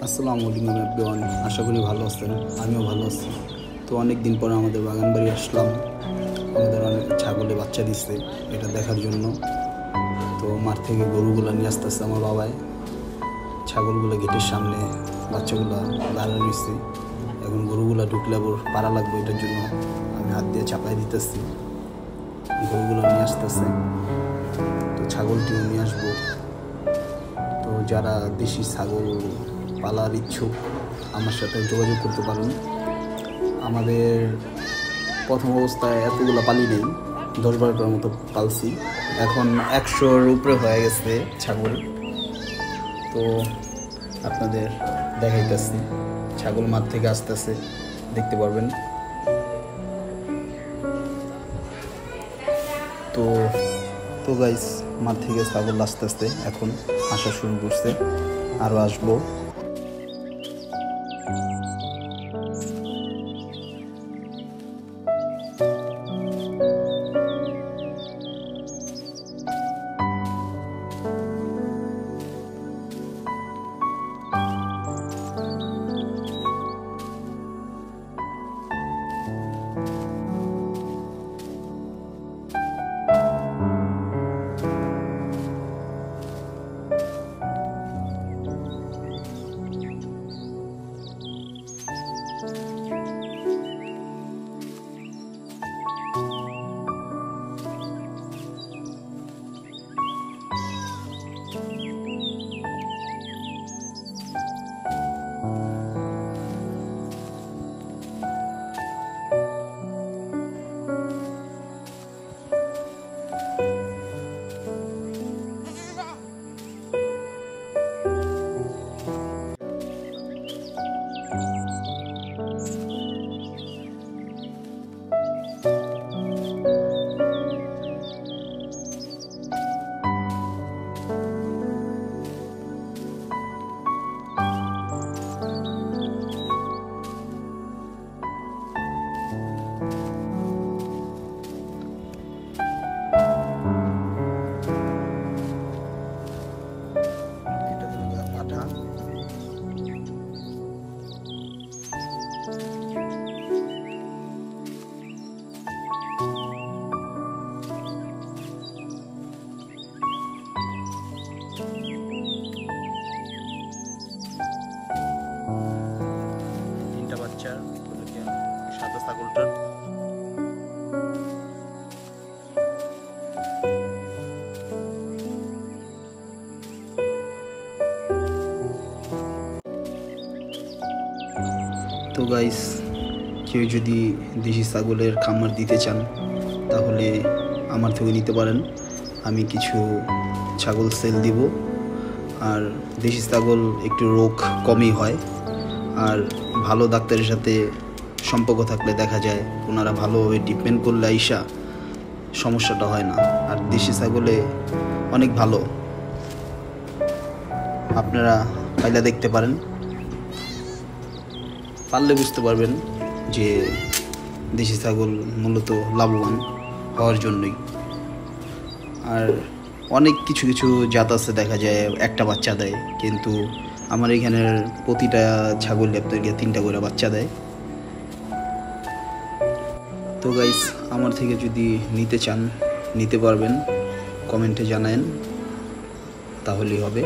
আসসালামু আলাইকুম এভরিওয়ান, আশা করি ভালো আছেন। আমিও ভালো আছি। তো অনেক দিন পর আমাদের বাগান বাড়ি আসলাম। আমাদের অনেক ছাগলে বাচ্চা দিচ্ছে, এটা দেখার জন্য। তো মাঠ থেকে গরুগুলো নিয়ে আসতেছে আমার বাবাই। ছাগলগুলো গেটের সামনে বাচ্চাগুলো দাঁড়িয়ে রয়েছে। এখন গরুগুলো ঢুকলে আবার পাড়া লাগবে, এটার জন্য আমি হাত দিয়ে চাপাই দিতেছি। গরুগুলো নিয়ে আসতেছে, তো ছাগলটিও নিয়ে আসবো। তো যারা দেশি ছাগল পালার ইচ্ছুক আমার সাথে যোগাযোগ করতে পারেন। আমাদের প্রথম অবস্থায় এতগুলো পালি নেই, 10-12টার মতো পালছি। এখন 100-র উপরে হয়ে গেছে ছাগল। তো আপনাদের দেখাইতেছি, ছাগল মাঠ থেকে আসতেছে, দেখতে পারবেন। তো তো গাইস, মাঠ থেকে ছাগল আস্তে আস্তে এখন আসা শুরু করছে, আরও আসবো। সাদা ছাগলটার তো গাইস, কেউ যদি দেশি ছাগলের খামার দিতে চান তাহলে আমার থেকে নিতে পারেন। আমি কিছু ছাগল সেল দিব। আর দেশি ছাগল একটু রোগ কমই হয়, আর ভালো ডাক্তারের সাথে সম্পর্ক থাকলে দেখা যায় ওনারা ভালোভাবে ট্রিটমেন্ট করলে আইসা সমস্যাটা হয় না। আর দেশি ছাগলে অনেক ভালো, আপনারা পাইলা দেখতে পারেন, পারলে বুঝতে পারবেন যে দেশি ছাগল মূলত লাভবান হওয়ার জন্যই। আর অনেক কিছু কিছু জাত আছে দেখা যায় একটা বাচ্চা দেয়, কিন্তু আমার এখানের প্রতিটা ছাগল আপনাকে 3টা করে বাচ্চা দেয়। তো গাইস, আমার থেকে যদি নিতে চান নিতে পারবেন, কমেন্টে জানায়েন, তাহলেই হবে।